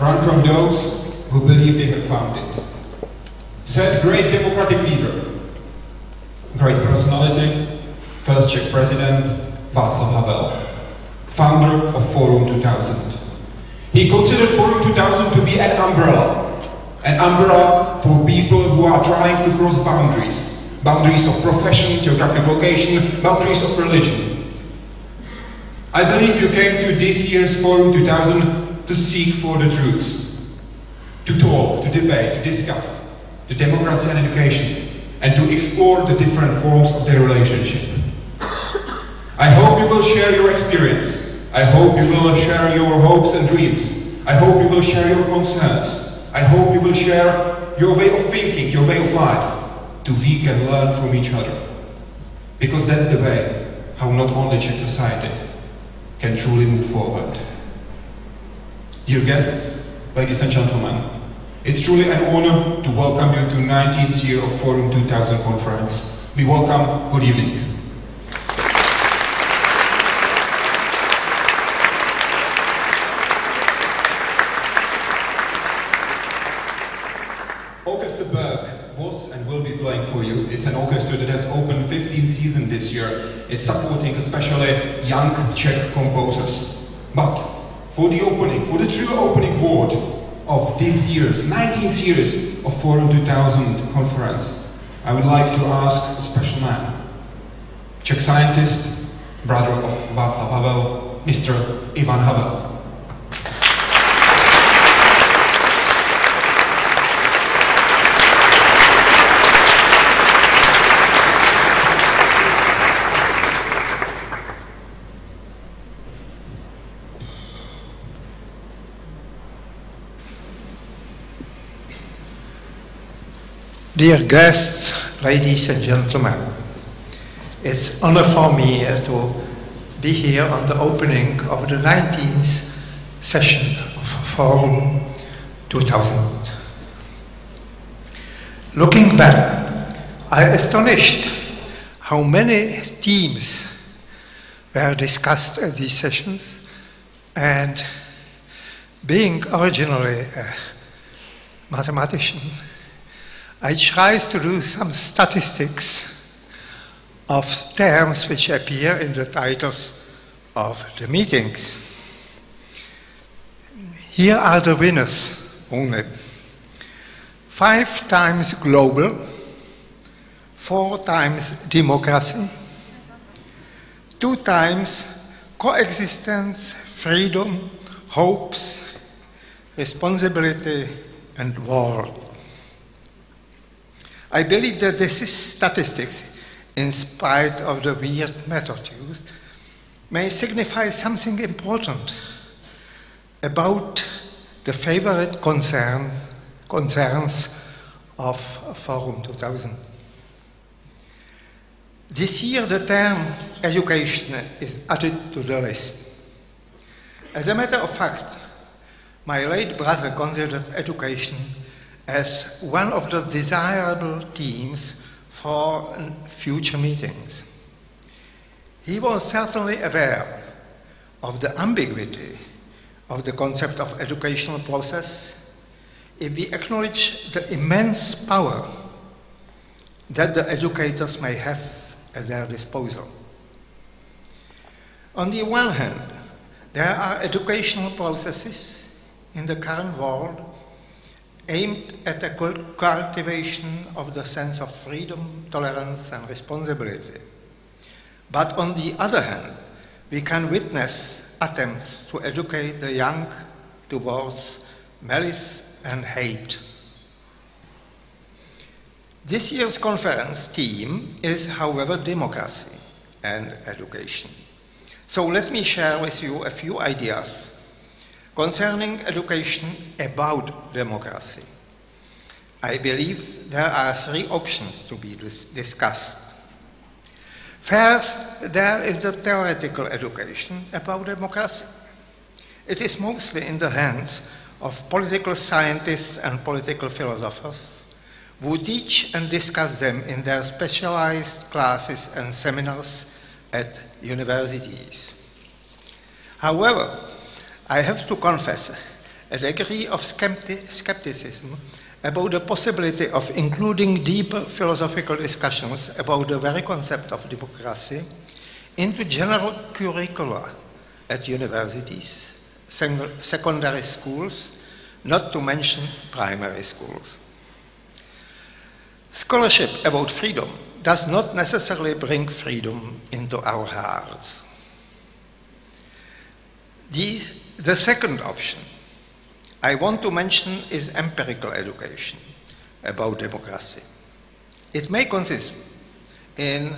Run from those who believe they have found it. Said great democratic leader, great personality, first Czech president, Václav Havel, founder of Forum 2000. He considered Forum 2000 to be an umbrella for people who are trying to cross boundaries, boundaries of profession, geographic location, boundaries of religion. I believe you came to this year's Forum 2000 to seek for the truths, to talk, to debate, to discuss the democracy and education, and to explore the different forms of their relationship. I hope you will share your experience. I hope you will share your hopes and dreams. I hope you will share your concerns. I hope you will share your way of thinking, your way of life, to we can learn from each other. Because that's the way how not only Czech society can truly move forward. Dear guests, ladies and gentlemen, it's truly an honor to welcome you to 19th year of Forum 2000 conference. Be welcome, good evening. Orchestr Berg was and will be playing for you. It's an orchestra that has opened 15th season this year. It's supporting especially young Czech composers. But for the opening, for the true opening word of this year's 19th years of Forum 2000 conference, I would like to ask a special man, Czech scientist, brother of Václav Havel, Mr. Ivan Havel. Dear guests, ladies and gentlemen, it's an honor for me to be here on the opening of the 19th session of Forum 2000. Looking back, I am astonished how many themes were discussed at these sessions, and being originally a mathematician, I tried to do some statistics of terms which appear in the titles of the meetings. Here are the winners only. 5 times global, 4 times democracy, 2 times coexistence, freedom, hopes, responsibility, and war. I believe that this statistics, in spite of the weird method used, may signify something important about the favorite concerns of Forum 2000. This year the term education is added to the list. As a matter of fact, my late brother considered education as one of the desirable themes for future meetings. He was certainly aware of the ambiguity of the concept of educational process if we acknowledge the immense power that the educators may have at their disposal. On the one hand, there are educational processes in the current world aimed at the cultivation of the sense of freedom, tolerance, and responsibility. But on the other hand, we can witness attempts to educate the young towards malice and hate. This year's conference theme is, however, democracy and education. So let me share with you a few ideas concerning education about democracy. I believe there are 3 options to be discussed. First, there is the theoretical education about democracy. It is mostly in the hands of political scientists and political philosophers who teach and discuss them in their specialized classes and seminars at universities. However, I have to confess a degree of skepticism about the possibility of including deeper philosophical discussions about the very concept of democracy into general curricula at universities, secondary schools, not to mention primary schools. Scholarship about freedom does not necessarily bring freedom into our hearts. The second option I want to mention is empirical education about democracy. It may consist in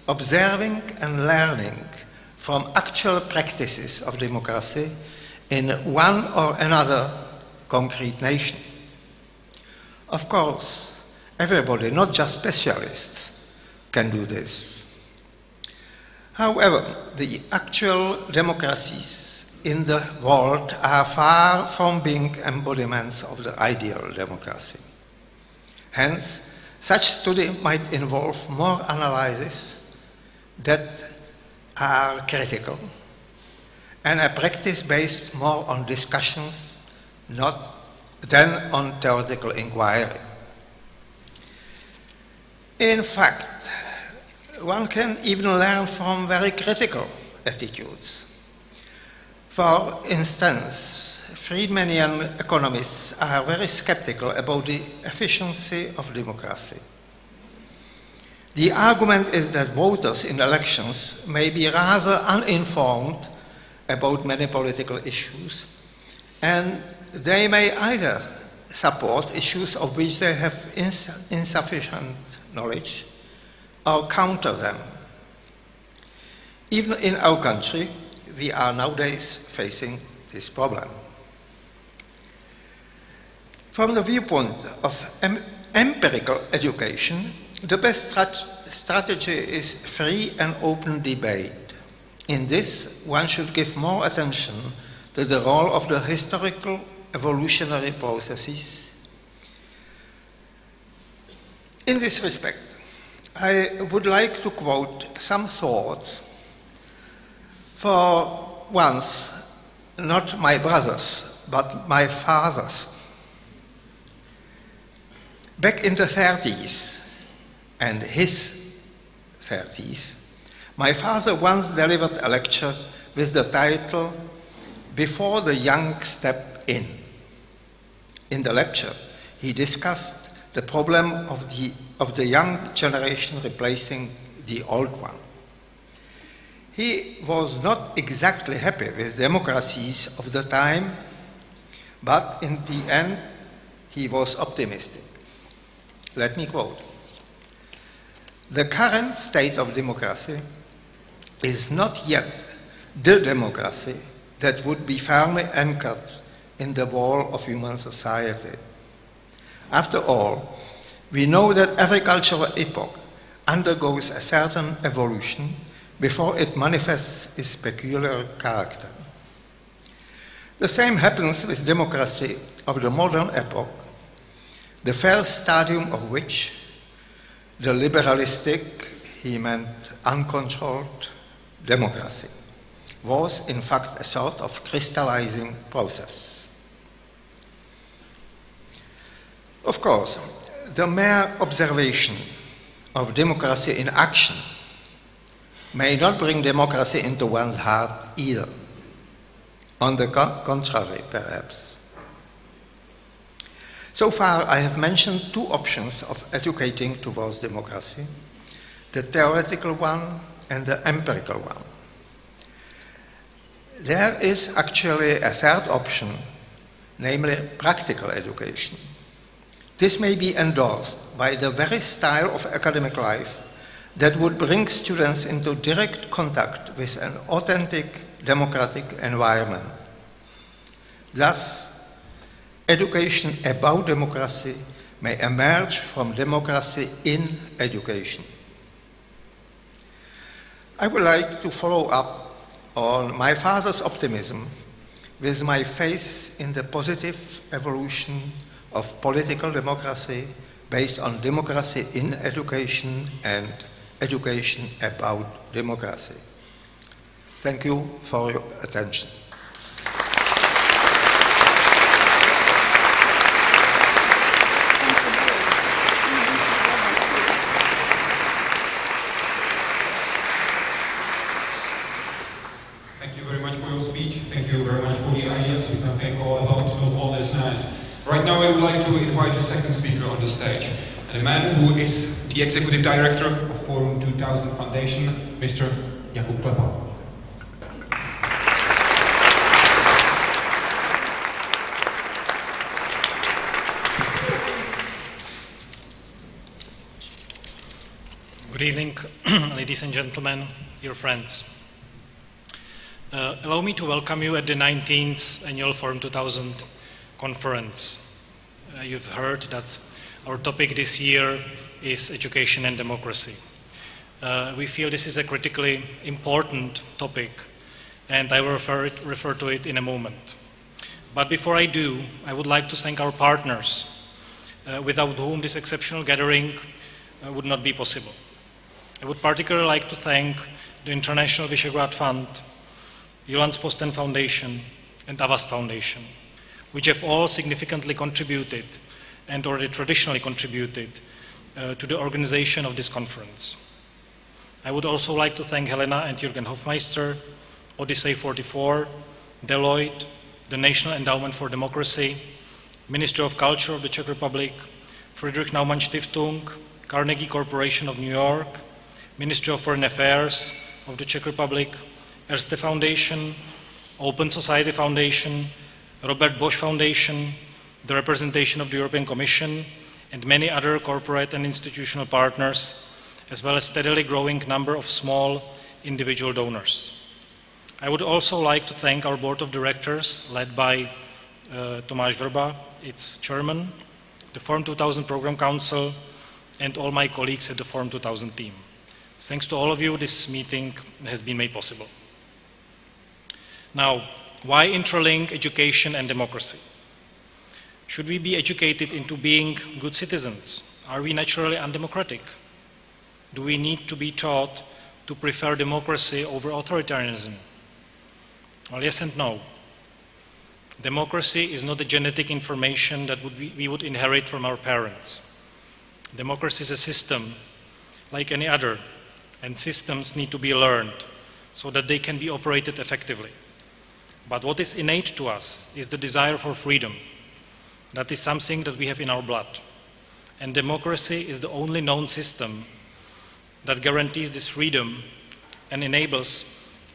observing and learning from actual practices of democracy in one or another concrete nation. Of course, everybody, not just specialists, can do this. However, the actual democracies in the world are far from being embodiments of the ideal democracy. Hence, such study might involve more analyses that are critical and a practice based more on discussions than on theoretical inquiry. In fact, one can even learn from very critical attitudes. For instance, Friedmanian economists are very skeptical about the efficiency of democracy. The argument is that voters in elections may be rather uninformed about many political issues, and they may either support issues of which they have insufficient knowledge or counter them. Even in our country, we are nowadays facing this problem. From the viewpoint of empirical education, the best strategy is free and open debate. In this, one should give more attention to the role of the historical evolutionary processes. In this respect, I would like to quote some thoughts for once, not my brothers, but my fathers. Back in the 30s, and his 30s, my father once delivered a lecture with the title, "Before the Young Step In." In the lecture, he discussed the problem of the young generation replacing the old one. He was not exactly happy with democracies of the time, but in the end, he was optimistic. Let me quote. "The current state of democracy is not yet the democracy that would be firmly anchored in the wall of human society. After all, we know that every cultural epoch undergoes a certain evolution before it manifests its peculiar character. The same happens with democracy of the modern epoch, the first stadium of which, the liberalistic, he meant uncontrolled democracy, was in fact a sort of crystallizing process. Of course, the mere observation of democracy in action may not bring democracy into one's heart either. On the contrary, perhaps. So far, I have mentioned two options of educating towards democracy, the theoretical one and the empirical one. There is actually a third option, namely practical education. This may be endorsed by the very style of academic life that would bring students into direct contact with an authentic democratic environment. Thus, education about democracy may emerge from democracy in education. I would like to follow up on my father's optimism with my faith in the positive evolution of political democracy based on democracy in education and education about democracy. Thank you for your attention. now I would like to invite the second speaker on the stage, and a man who is the Executive Director of Forum 2000 Foundation, Mr. Jakub Klepal. Good evening, ladies and gentlemen, dear friends. Allow me to welcome you at the 19th Annual Forum 2000 Conference. You've heard that our topic this year is education and democracy. We feel this is a critically important topic, and I will refer to it in a moment. But before I do, I would like to thank our partners, without whom this exceptional gathering would not be possible. I would particularly like to thank the International Visegrad Fund, Jyllands-Posten Foundation, and Avast Foundation, which have all significantly contributed and already traditionally contributed to the organization of this conference. I would also like to thank Helena and Jürgen Hofmeister, Odyssey 44, Deloitte, the National Endowment for Democracy, Ministry of Culture of the Czech Republic, Friedrich Naumann Stiftung, Carnegie Corporation of New York, Ministry of Foreign Affairs of the Czech Republic, Erste Foundation, Open Society Foundation, Robert Bosch Foundation, the representation of the European Commission, and many other corporate and institutional partners, as well as steadily growing number of small individual donors. I would also like to thank our board of directors, led by Tomáš Vrba, its chairman, the Forum 2000 Program Council, and all my colleagues at the Forum 2000 team. Thanks to all of you, this meeting has been made possible. Now, why interlink education and democracy? Should we be educated into being good citizens? Are we naturally undemocratic? Do we need to be taught to prefer democracy over authoritarianism? Well, yes and no. Democracy is not a genetic information that we would inherit from our parents. Democracy is a system like any other, and systems need to be learned so that they can be operated effectively. But what is innate to us is the desire for freedom. That is something that we have in our blood. And democracy is the only known system that guarantees this freedom and enables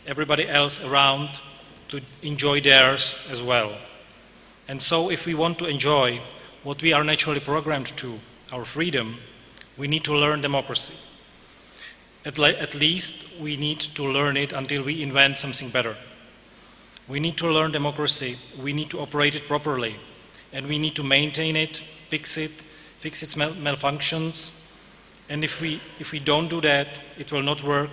everybody else around to enjoy theirs as well. And so if we want to enjoy what we are naturally programmed to, our freedom, we need to learn democracy. At least we need to learn it until we invent something better. We need to learn democracy, we need to operate it properly, and we need to maintain it, fix its malfunctions, and if we don't do that, it will not work,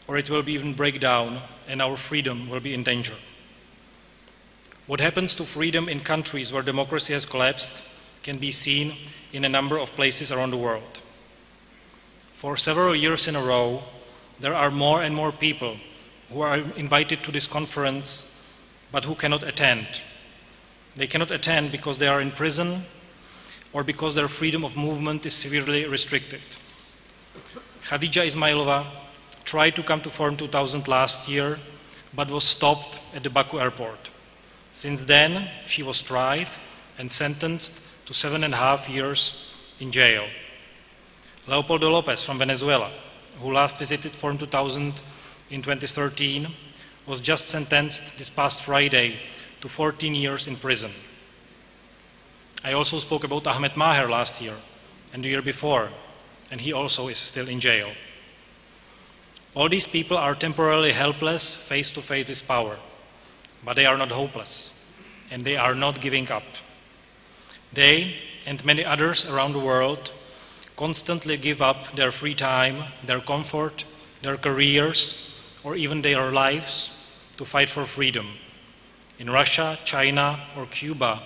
or it will even break down, and our freedom will be in danger. What happens to freedom in countries where democracy has collapsed can be seen in a number of places around the world. For several years in a row, there are more and more people who are invited to this conference, but who cannot attend. They cannot attend because they are in prison or because their freedom of movement is severely restricted. Khadija Ismailova tried to come to Forum 2000 last year, but was stopped at the Baku airport. Since then, she was tried and sentenced to 7.5 years in jail. Léopoldo López from Venezuela, who last visited Forum 2000 in 2013, was just sentenced this past Friday to 14 years in prison. I also spoke about Ahmed Maher last year and the year before, and he also is still in jail. All these people are temporarily helpless face to face with power, but they are not hopeless, and they are not giving up. They and many others around the world constantly give up their free time, their comfort, their careers, or even their lives to fight for freedom. In Russia, China, or Cuba,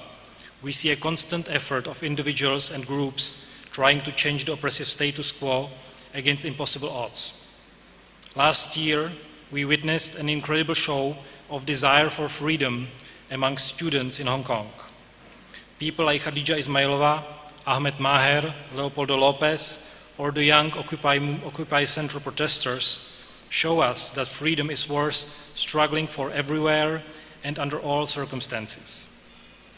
we see a constant effort of individuals and groups trying to change the oppressive status quo against impossible odds. Last year, we witnessed an incredible show of desire for freedom among students in Hong Kong. People like Khadija Ismailova, Ahmed Maher, Léopoldo López, or the young Occupy Central protesters show us that freedom is worth struggling for everywhere and under all circumstances.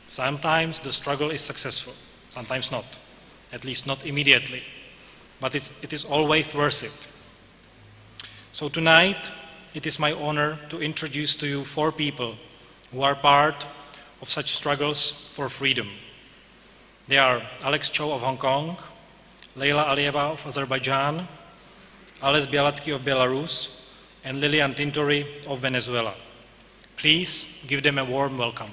Sometimes the struggle is successful, sometimes not, at least not immediately, but it is always worth it. So tonight, it is my honor to introduce to you 4 people who are part of such struggles for freedom. They are Chow of Hong Kong, Leila Alieva of Azerbaijan, Bialiatski of Belarus, and Lilian Tintori of Venezuela. Please give them a warm welcome.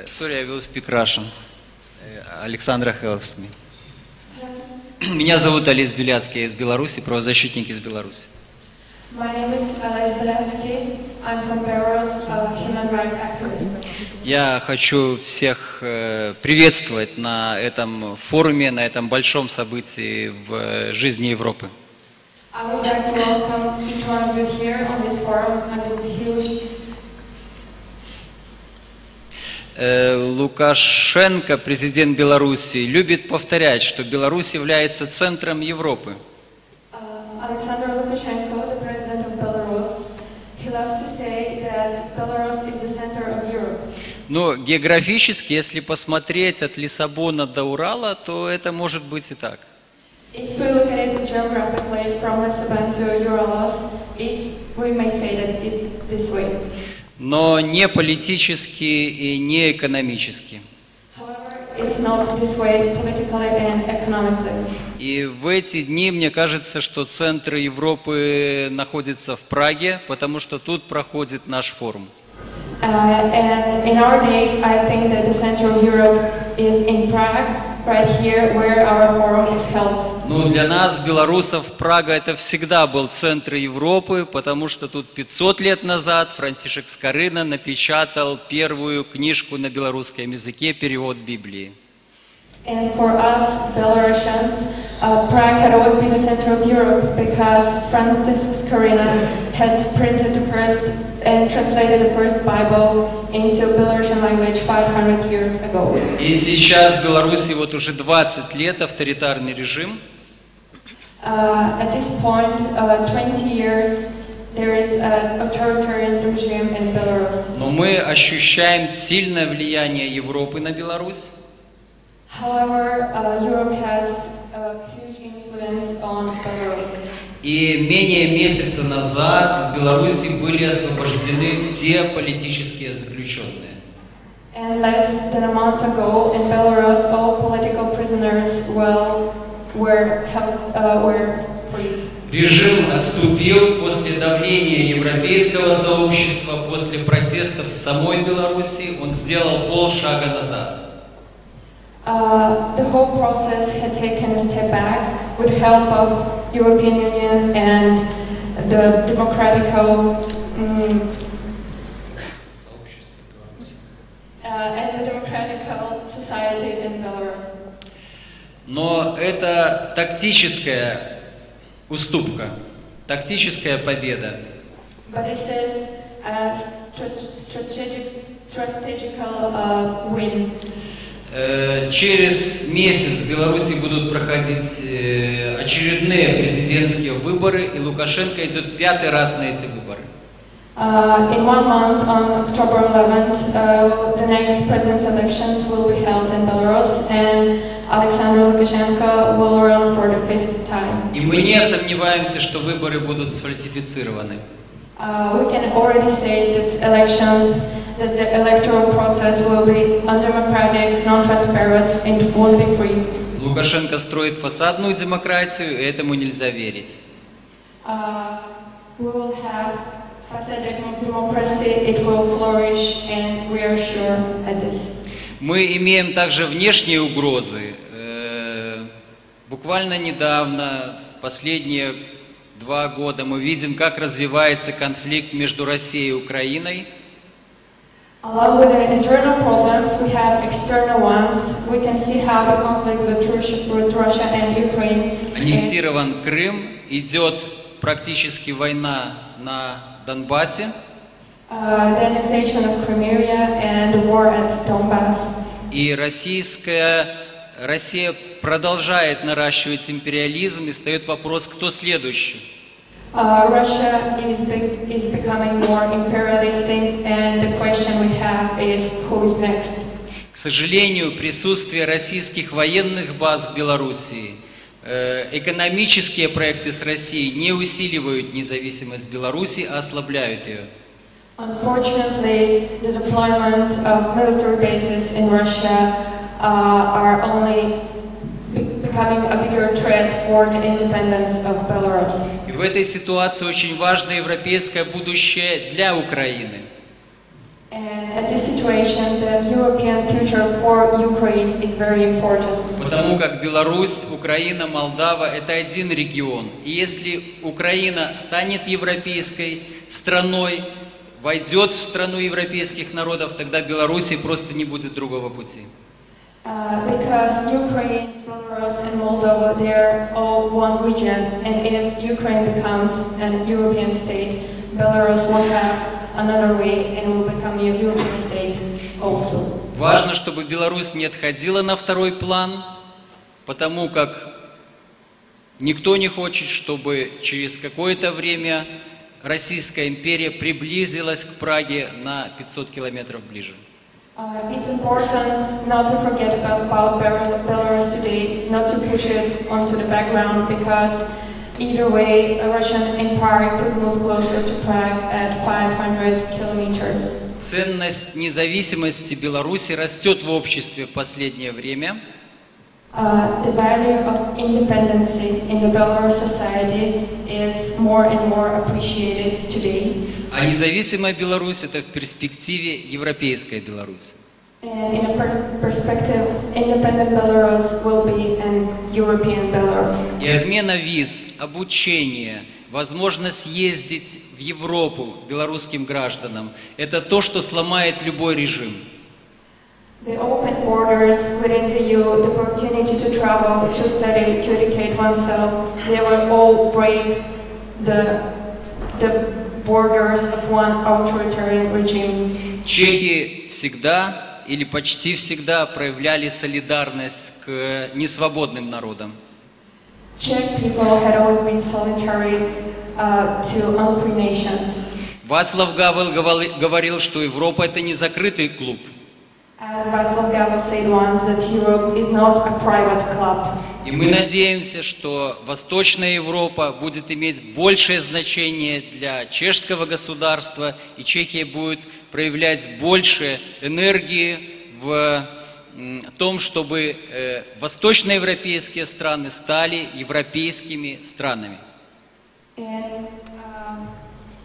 Sorry, I will speak Russian. Александр helps me. Меня зовут Bialiatski, я из Беларуси, правозащитник из Беларуси. My name is Bialiatski. I'm from Belarus, a human rights activist. Я хочу всех приветствовать на этом форуме, на этом большом событии в жизни Европы. I would like to welcome each one of you here on this forum at this huge. Лукашенко, президент Беларуси, любит повторять, что Беларусь является центром Европы. Alexander Lukashenko, the president of Belarus, he loves to say that Belarus is the center of Europe. Но географически, если посмотреть от Лиссабона до Урала, то это может быть и так. If we look at it geographically from Lisbon to Urals, we may say that it's this way. Но не политически и не экономически. It's not this way politically and economically. И в эти дни мне кажется, что центр Европы находится в Праге, потому что тут проходит наш форум. And in our days, I think that the center of Europe is in Prague, right here, where our forum is held. Ну, для нас, белорусов, Прага это всегда был центр Европы, потому что тут 500 лет назад Франтишек Скорина напечатал первую книжку на белорусском языке, перевод Библии. And for us, Belarusians, Prague had always been the center of Europe because Francis Skorina had printed the first and translated the first Bible into Belarusian language 500 years ago. И сейчас в Беларуси вот уже 20 лет авторитарный режим. At this point, 20 years, there is an authoritarian regime in Belarus. Но мы ощущаем сильное влияние Европы на Беларусь. However, Europe has a huge influence on Belarus. И менее месяца назад в Беларуси были освобождены все политические заключенные. And less than a month ago, in Belarus, all political prisoners were free. Режим отступил после давления европейского сообщества, после протестов в самой Беларуси, он сделал полшага назад. The whole process had taken a step back with help of European Union and the democratical society in Belarus. Но это тактическая уступка, тактическая победа. But this is a strategical win. Через месяц в Беларуси будут проходить очередные президентские выборы, и Лукашенко идет 5-й раз на эти выборы. In 1 month, on October 11th, the next president elections will be held in Belarus, and Alexander Lukashenko will run for the 5th time. И мы не сомневаемся, что выборы будут сфальсифицированы. We can already say that the electoral process will be undemocratic, non-transparent, and won't be free. Лукашенко строит фасадную демократию, и этому нельзя верить. We will have facade democracy, it will flourish, and we are sure at this. Мы имеем также внешние угрозы. Буквально недавно, последние 2 года, мы видим, как развивается конфликт между Россией и Украиной. Along with the internal problems, we have external ones. We can see how the conflict with Russia and Ukraine. Аннексирован Крым, идет практически война на Донбассе. The annexation of Crimea and war at Donbass. И Россия продолжает наращивать империализм, и встает вопрос, кто следующий. Russia is becoming more imperialistic, and the question we have is who's next. К сожалению, присутствие российских военных баз в Белоруссии, экономические проекты с Россией не усиливают независимость Беларуси, а ослабляют ее. Unfortunately, the deployment of military bases in Russia are only becoming a bigger threat for the independence of Belarus. И в этой ситуации очень важно европейское будущее для Украины. And at this situation, the European future for Ukraine is very important. Потому как Беларусь, Украина, Молдова – это один регион. И если Украина станет европейской страной, войдет в страну европейских народов, тогда Беларуси просто не будет другого пути. Because Ukraine, Belarus and Moldova, they're all one region, and if Ukraine becomes an European state, Belarus will have another way and will become a European state also. Важно, чтобы Беларусь не отходила на второй план, потому как никто не хочет, чтобы через какое-то время Российская империя приблизилась к Праге на 500 километров ближе. It's important not to forget about Belarus today, not to push it onto the background, because either way, a Russian empire could move closer to Prague at 500 kilometers. Ценность независимости Беларуси растет в обществе в последнее время. The value of independence in the Belarus society is more and more appreciated today. А независимая Беларусь – это в перспективе европейская Беларусь. And in a perspective, independent Belarus will be an European Belarus. И обмена виз, обучение, возможность ездить в Европу белорусским гражданам – это то, что сломает любой режим. The open borders within the EU, the opportunity to travel, to study, to educate oneself, they will all break the borders of one authoritarian regime. Чехи всегда или почти всегда проявляли солидарность к несвободным народам. Czech people had always been solitary to unfree nations. Václav Havel говорил, что Европа – это не закрытый клуб. As Václav Havel said once, that Europe is not a private club. И мы надеемся, что Восточная Европа будет иметь большее значение для чешского государства, и Чехия будет проявлять больше энергии в том, чтобы восточноевропейские страны стали европейскими странами. And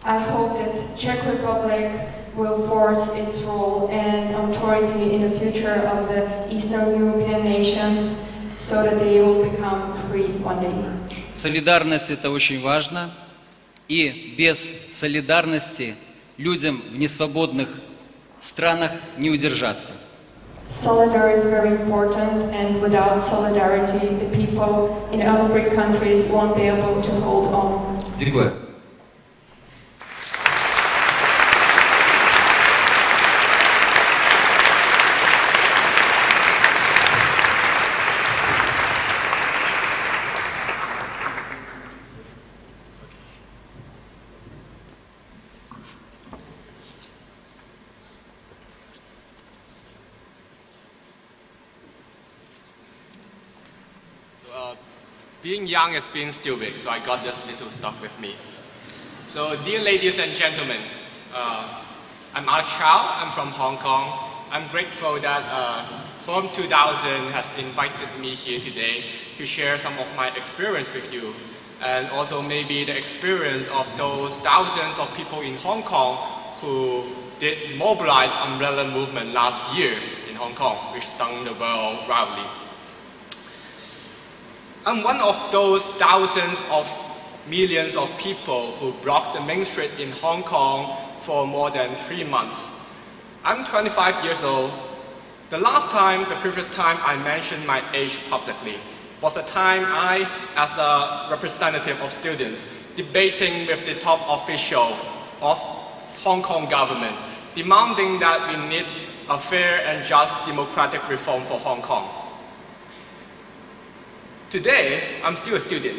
I hope that Czech Republic will force its role and authority in the future of the Eastern European nations, so that they will become free one day. Солидарность – это очень важно, и без солидарности людям в несвободных странах не удержаться. Solidarity is very important, and without solidarity, the people in unfree countries won't be able to hold on. Дякую. Being young is being stupid, so I got this little stuff with me. So, dear ladies and gentlemen, I'm Chow, I'm from Hong Kong. I'm grateful that Forum 2000 has invited me here today to share some of my experience with you, and also maybe the experience of those thousands of people in Hong Kong who did mobilize umbrella movement last year in Hong Kong, which stung the world roundly. I'm one of those thousands of millions of people who blocked the main street in Hong Kong for more than 3 months. I'm 25 years old. The previous time I mentioned my age publicly was a time I, as a representative of students, debating with the top official of Hong Kong government, demanding that we need a fair and just democratic reform for Hong Kong. Today, I'm still a student,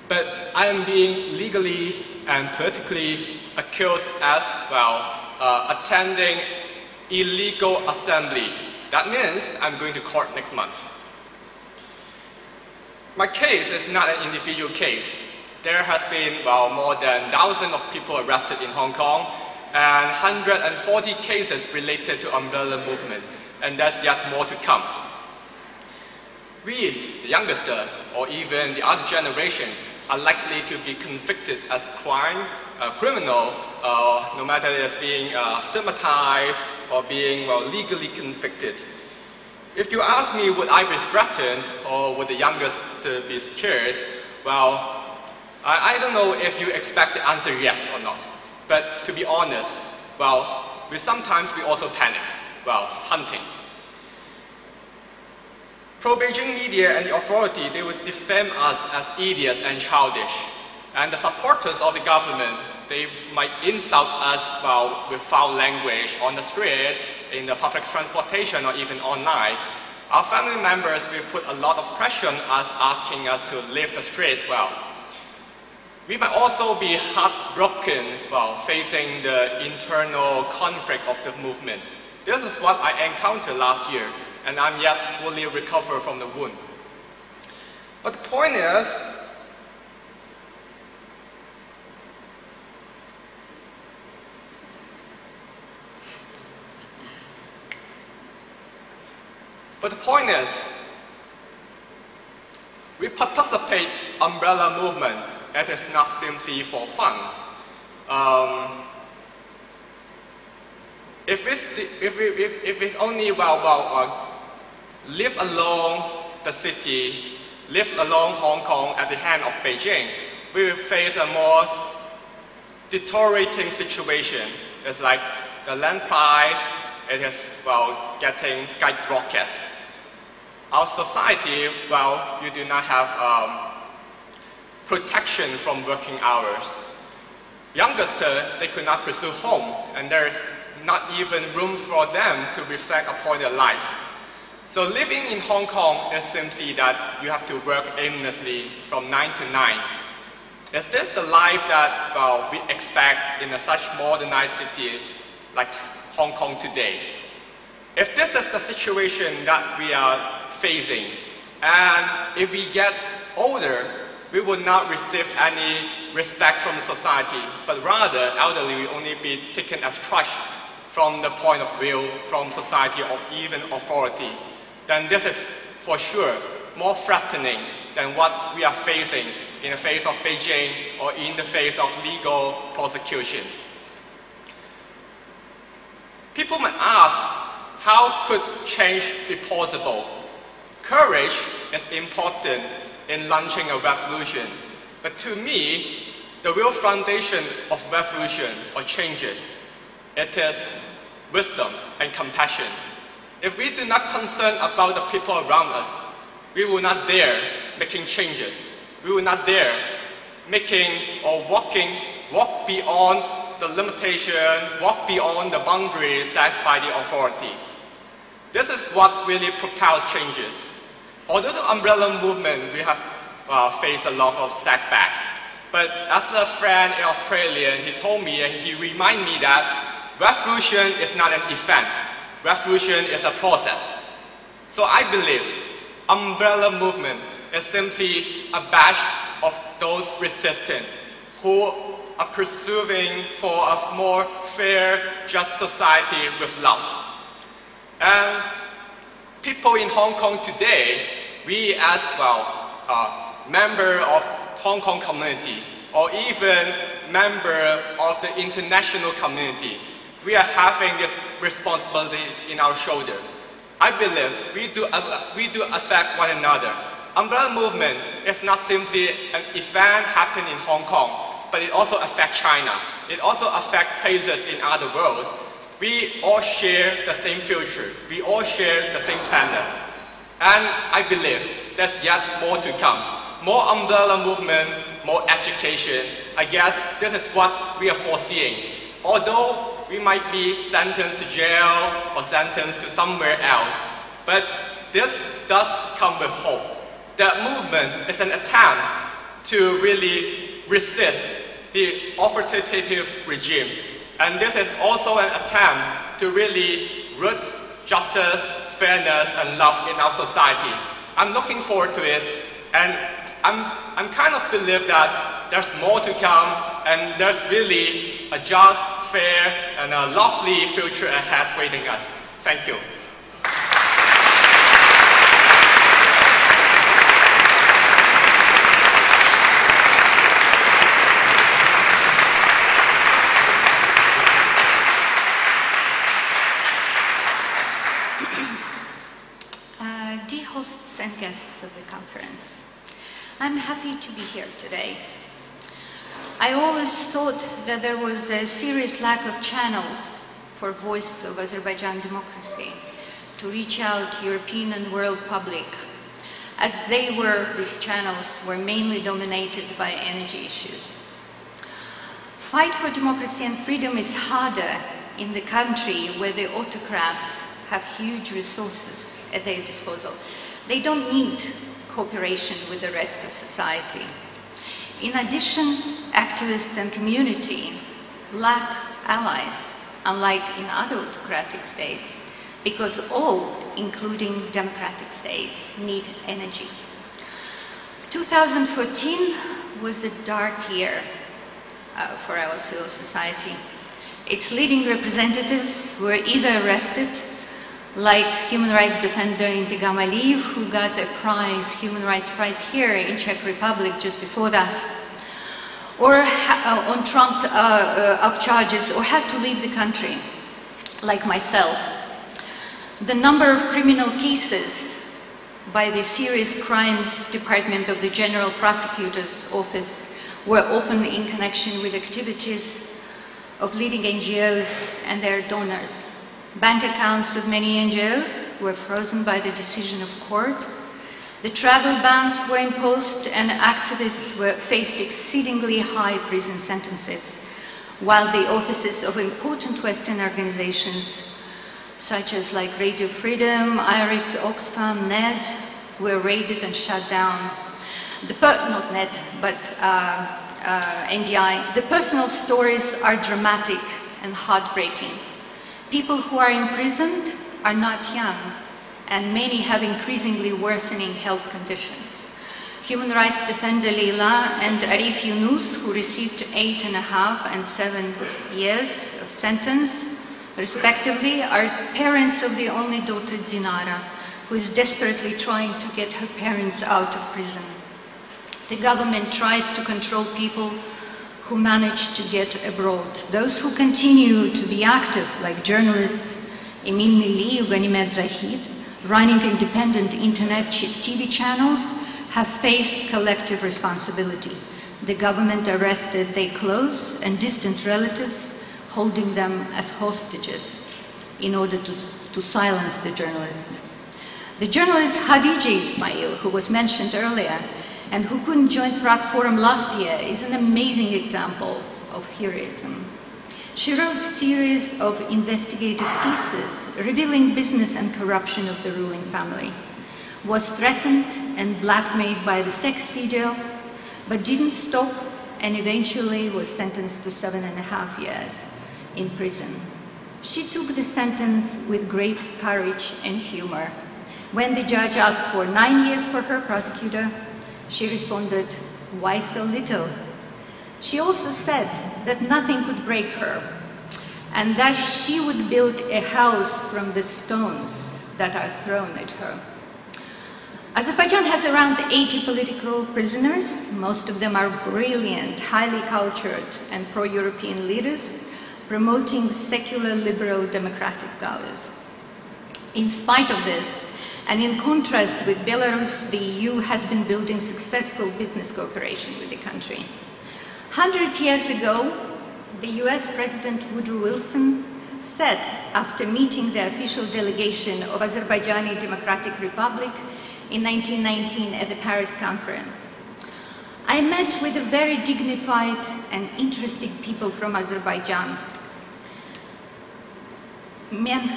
but I am being legally and politically accused as, attending illegal assembly. That means I'm going to court next month. My case is not an individual case. There has been, more than thousands of people arrested in Hong Kong and 140 cases related to umbrella movement, and there's yet more to come. We, the youngster, or even the other generation, are likely to be convicted as criminal, no matter it's being stigmatized or being legally convicted. If you ask me, would I be threatened or would the youngest be scared? Well, I don't know if you expect the answer yes or not. But to be honest, sometimes we also panic, hunting. Pro-Beijing media and the authority, they would defame us as idiots and childish. And the supporters of the government, they might insult us with foul language on the street, in the public transportation, or even online. Our family members will put a lot of pressure on us, asking us to leave the street. We might also be heartbroken facing the internal conflict of the movement. This is what I encountered last year, and I'm yet fully recovered from the wound. But the point is, we participate in umbrella movement. It is not simply for fun. If we only live along the city, live along Hong Kong at the hand of Beijing, we will face a more deteriorating situation. It's like the land price, it is getting skyrocket. Our society, you do not have protection from working hours. Youngsters, they could not pursue home, and there is not even room for them to reflect upon their life. So living in Hong Kong is simply that you have to work aimlessly from 9 to 9. Is this the life that we expect in such modernized city like Hong Kong today? If this is the situation that we are facing, and if we get older, we will not receive any respect from society, but rather elderly will only be taken as trash from the point of view from society or even authority, then this is for sure more threatening than what we are facing in the face of Beijing or in the face of legal prosecution. People might ask, how could change be possible? Courage is important in launching a revolution, but to me, the real foundation of revolution or changes, it is wisdom and compassion. If we do not concern about the people around us, we will not dare making changes. We will not dare making or walk beyond the limitation, walk beyond the boundaries set by the authority. This is what really propels changes. Although the umbrella movement, we have faced a lot of setback. But as a friend in Australia, he told me and he reminded me that revolution is not an event. Revolution is a process. So I believe umbrella movement is simply a batch of those resistant who are pursuing for a more fair, just society with love. And people in Hong Kong today, we as member of Hong Kong community or even member of the international community, we are having this responsibility in our shoulder. I believe we do affect one another. Umbrella movement is not simply an event happening in Hong Kong, but it also affects China. It also affects places in other worlds. We all share the same future. We all share the same planet. And I believe there's yet more to come. More umbrella movement, more education. I guess this is what we are foreseeing. Although we might be sentenced to jail or sentenced to somewhere else, but this does come with hope. That movement is an attempt to really resist the authoritative regime. And this is also an attempt to really root justice, fairness, and love in our society. I'm looking forward to it, and I'm kind of believe that there's more to come, and there's really a just, fair, and a lovely future ahead waiting us. Thank you. Dear hosts and guests of the conference, I'm happy to be here today. I always thought that there was a serious lack of channels for voice of Azerbaijan democracy to reach out to European and world public, as these channels were mainly dominated by energy issues. Fight for democracy and freedom is harder in the country where the autocrats have huge resources at their disposal. They don't need cooperation with the rest of society. In addition, activists and community lack allies, unlike in other autocratic states, because all, including democratic states, need energy. 2014 was a dark year for our civil society. Its leading representatives were either arrested, like human rights defender Intigam Aliyev, who got a Human Rights Prize here in Czech Republic just before that, or on trumped-up charges, or had to leave the country, like myself. The number of criminal cases by the Serious Crimes Department of the General Prosecutor's Office were opened in connection with activities of leading NGOs and their donors. Bank accounts of many NGOs were frozen by the decision of court. The travel bans were imposed, and activists faced exceedingly high prison sentences, while the offices of important Western organizations, such as Radio Freedom, IRIX, Oxfam, NED, were raided and shut down. Not NED, but NDI. The personal stories are dramatic and heartbreaking. People who are imprisoned are not young, and many have increasingly worsening health conditions. Human rights defender Leila and Arif Yunus, who received 8.5 and 7 years of sentence, respectively, are parents of the only daughter Dinara, who is desperately trying to get her parents out of prison. The government tries to control people who manage to get abroad. Those who continue to be active, like journalists Emin Milli, Ganimet Zahid, running independent internet TV channels, have faced collective responsibility. The government arrested their close and distant relatives, holding them as hostages in order to silence the journalists. The journalist Khadija Ismail, who was mentioned earlier, and who couldn't join Prague Forum last year, is an amazing example of heroism. She wrote a series of investigative pieces revealing business and corruption of the ruling family, was threatened and blackmailed by the sex video, but didn't stop and eventually was sentenced to 7.5 years in prison. She took the sentence with great courage and humor. When the judge asked for 9 years for her prosecutor, she responded, "Why so little?" She also said that nothing could break her, and that she would build a house from the stones that are thrown at her. Azerbaijan has around 80 political prisoners. Most of them are brilliant, highly cultured, and pro-European leaders promoting secular, liberal, democratic values. In spite of this, and in contrast with Belarus, the EU has been building successful business cooperation with the country. 100 years ago, the US President Woodrow Wilson said, after meeting the official delegation of Azerbaijani Democratic Republic in 1919 at the Paris Conference, "I met with a very dignified and interesting people from Azerbaijan, men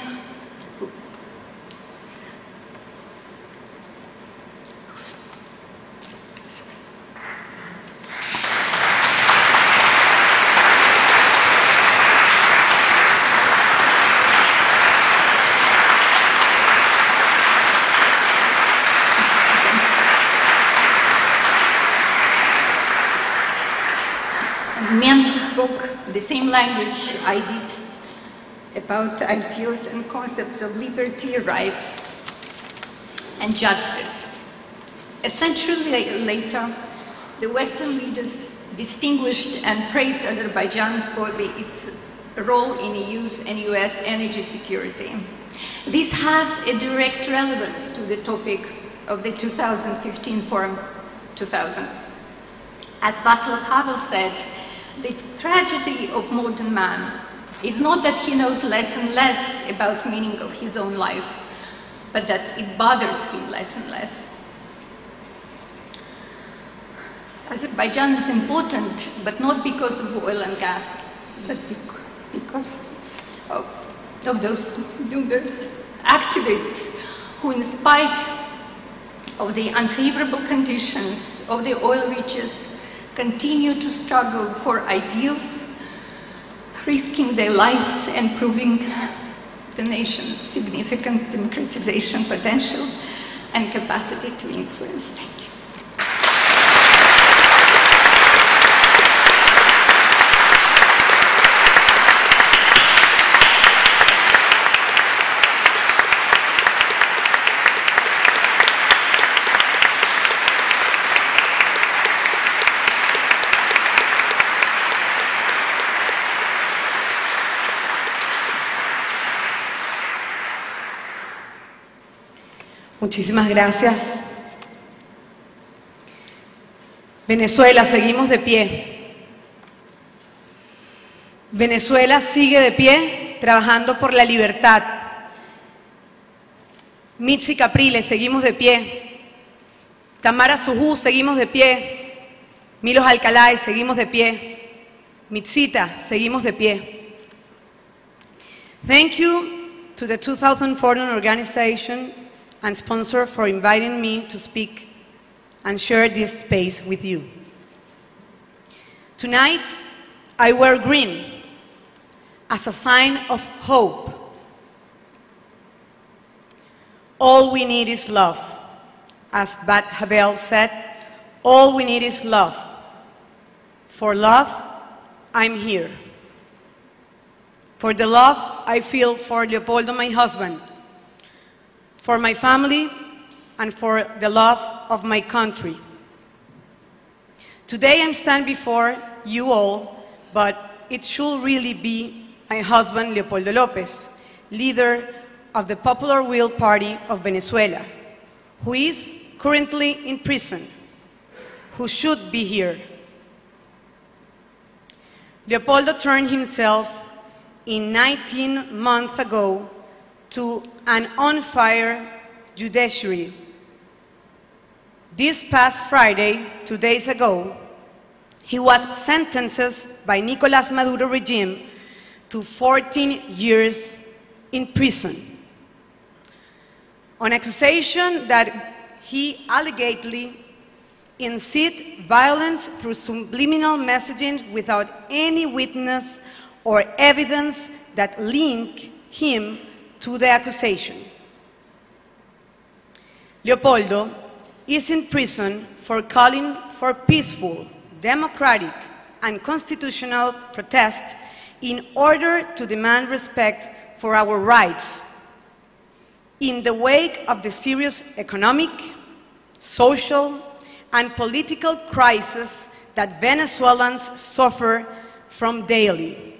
who spoke the same language I did about ideals and concepts of liberty, rights, and justice. A century later, the Western leaders distinguished and praised Azerbaijan for its role in EU's and US energy security. This has a direct relevance to the topic of the 2015 Forum 2000. As Václav Havel said, the tragedy of modern man is not that he knows less and less about the meaning of his own life, but that it bothers him less and less. Azerbaijan is important, but not because of oil and gas, but because of those numerous activists who, in spite of the unfavorable conditions of the oil riches, continue to struggle for ideals, risking their lives and proving the nation's significant democratization potential and capacity to influence. Thank you. Muchísimas gracias. Venezuela, seguimos de pie. Venezuela sigue de pie, trabajando por la libertad. Mitzi Capriles, seguimos de pie. Tamara Sujú, seguimos de pie. Milos Alcalay, seguimos de pie. Mitzita, seguimos de pie. Thank you to the 2014 organization and sponsor for inviting me to speak and share this space with you. Tonight, I wear green as a sign of hope. All we need is love. As Havel said, all we need is love. For love, I'm here. For the love I feel for Léopoldo, my husband, for my family, and for the love of my country. Today I'm standing before you all, but it should really be my husband, Léopoldo López, leader of the Popular Will Party of Venezuela, who is currently in prison, who should be here. Léopoldo turned himself in 19 months ago to an on-fire judiciary. This past Friday, 2 days ago, he was sentenced by Nicolás Maduro regime to 14 years in prison on accusation that he allegedly incite violence through subliminal messaging without any witness or evidence that link him to the accusation. Léopoldo is in prison for calling for peaceful, democratic, and constitutional protest in order to demand respect for our rights in the wake of the serious economic, social, and political crisis that Venezuelans suffer from daily.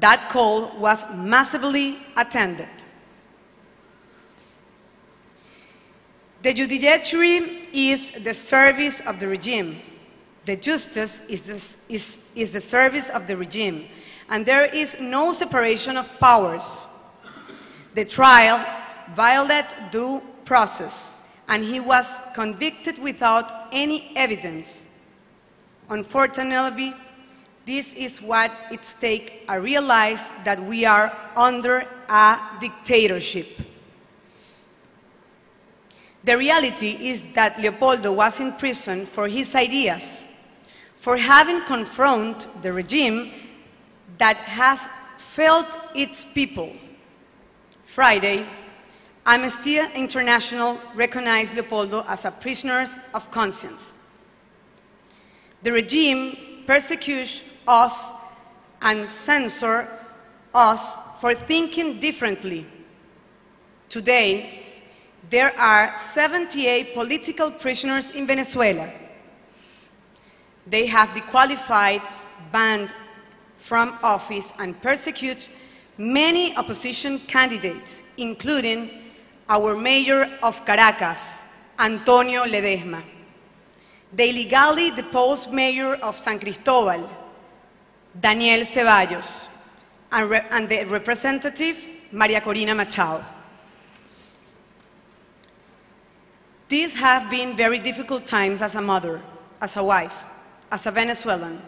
that call was massively attended. The judiciary is the service of the regime. The justice is the service of the regime, and there is no separation of powers. The trial violated due process, and he was convicted without any evidence. Unfortunately, this is what it takes to realize that we are under a dictatorship. The reality is that Léopoldo was in prison for his ideas, for having confronted the regime that has failed its people. Friday, Amnesty International recognized Léopoldo as a prisoner of conscience. The regime persecutes us and censors us for thinking differently. Today, there are 78 political prisoners in Venezuela. They have disqualified, banned from office, and persecute many opposition candidates, including our mayor of Caracas, Antonio Ledesma. They illegally deposed mayor of San Cristóbal, Daniel Ceballos, and the representative, Maria Corina Machado. These have been very difficult times as a mother, as a wife, as a Venezuelan.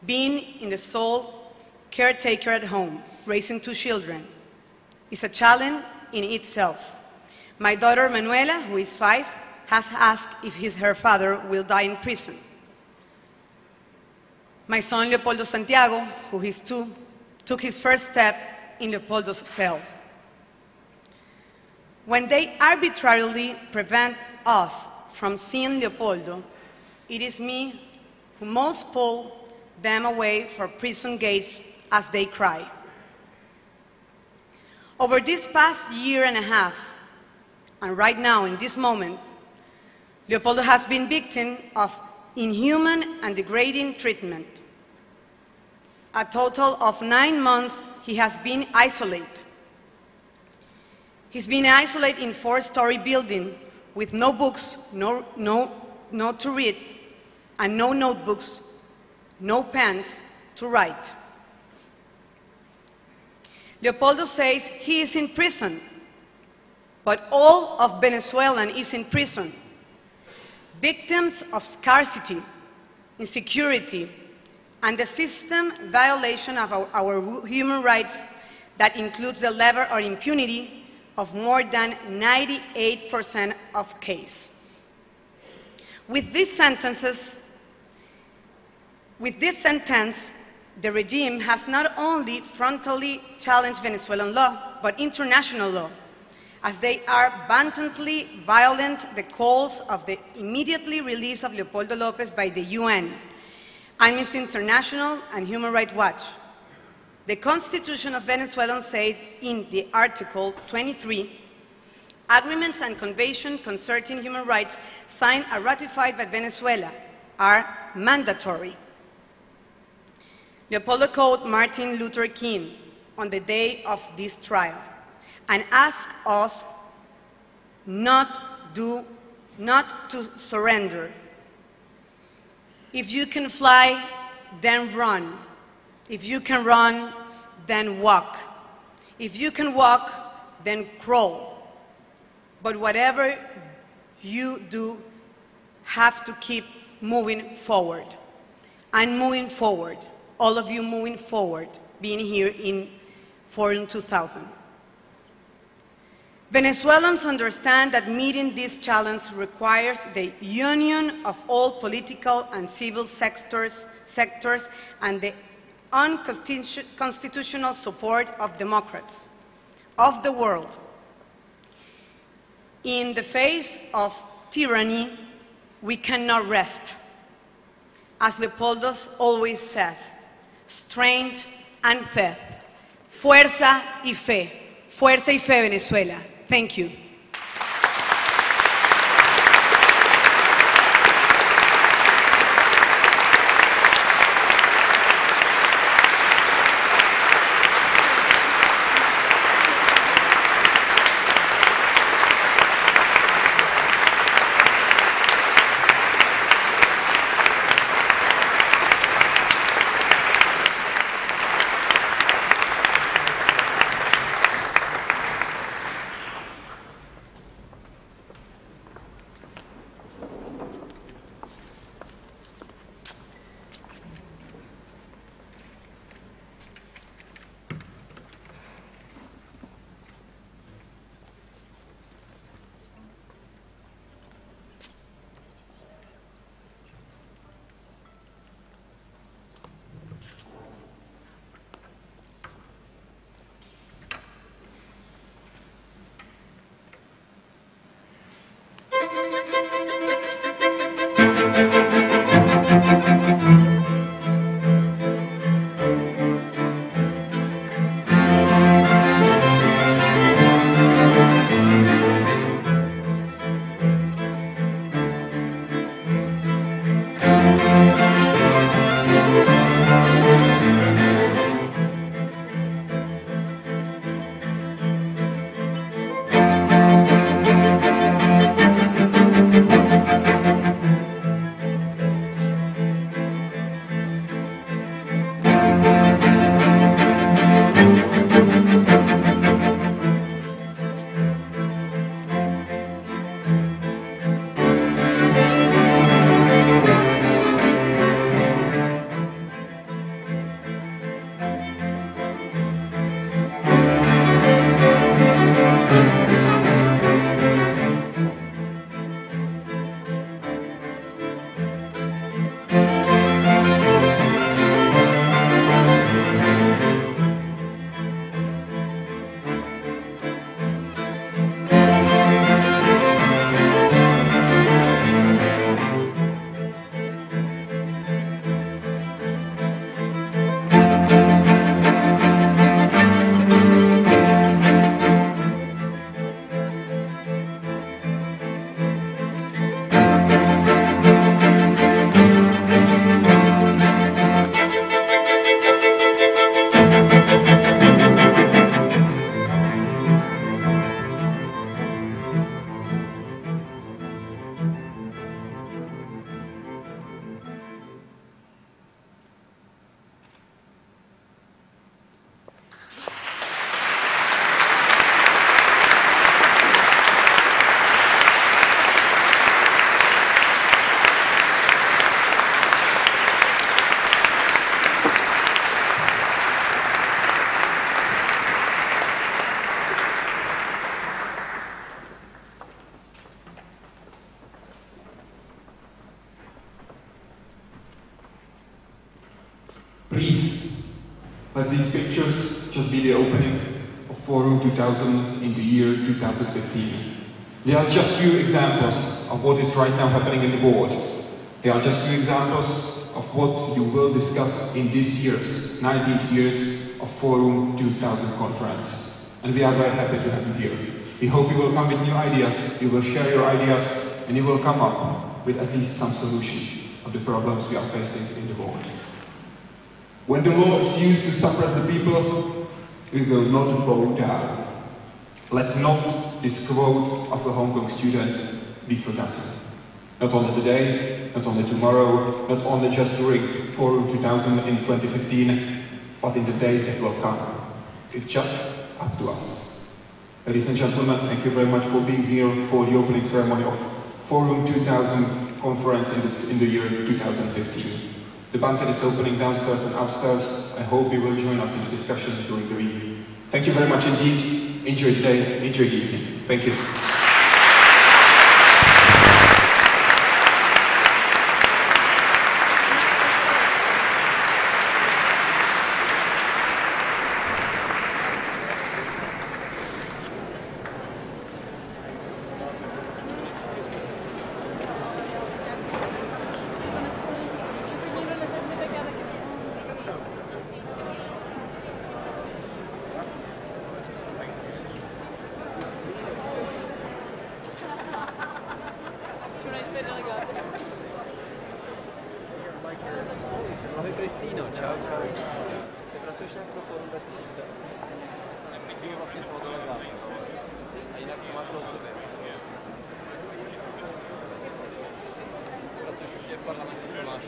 Being in the sole caretaker at home, raising 2 children, is a challenge in itself. My daughter Manuela, who is 5, has asked if her father will die in prison. My son Leopoldo Santiago, who is 2, took his first step in Leopoldo's cell. When they arbitrarily prevent us from seeing Léopoldo, it is me who must pull them away from prison gates as they cry. Over this past year and a half, and right now in this moment, Léopoldo has been victim of inhuman and degrading treatment. A total of 9 months he has been isolated. He's been isolated in a 4-story building with no books, no to read, and no notebooks, no pens to write. Léopoldo says he is in prison, but all of Venezuelan is in prison. Victims of scarcity, insecurity, and the system violation of our human rights that includes the level of impunity of more than 98% of cases. With this sentence, the regime has not only frontally challenged Venezuelan law, but international law, as they are blatantly violent the calls of the immediately release of Léopoldo López by the UN, Amnesty International, and Human Rights Watch. The Constitution of Venezuela said in the Article 23, agreements and conventions concerning human rights signed or ratified by Venezuela are mandatory. Léopoldo quoted Martin Luther King on the day of this trial and asked us not to surrender. If you can fly, then run. If you can run, then walk. If you can walk, then crawl. But whatever you do, have to keep moving forward. I'm moving forward. All of you moving forward, being here in Forum 2000. Venezuelans understand that meeting this challenge requires the union of all political and civil sectors and the unconstitutional support of democrats of the world. In the face of tyranny, we cannot rest. As Léopoldo always says, strength and faith. Fuerza y fe. Fuerza y fe, Venezuela. Thank you. Please, let these pictures just be the opening of Forum 2000 in the year 2015. They are just few examples of what is right now happening in the board. They are just few examples of what you will discuss in this year's, 19th years of Forum 2000 conference. And we are very happy to have you here. We hope you will come with new ideas, you will share your ideas, and you will come up with at least some solution of the problems we are facing in the world. When the law is used to suppress the people, we will not bow down. Let not this quote of a Hong Kong student be forgotten. Not only today, not only tomorrow, not only just during Forum 2000 in 2015, but in the days that will come. It's just up to us. Ladies and gentlemen, thank you very much for being here for the opening ceremony of Forum 2000 conference in the year 2015. The banquet is opening downstairs and upstairs. I hope you will join us in the discussion during the week. Thank you very much indeed. Enjoy the day, enjoy the evening. Thank you. Pracuješ už v parlamentu, co máš?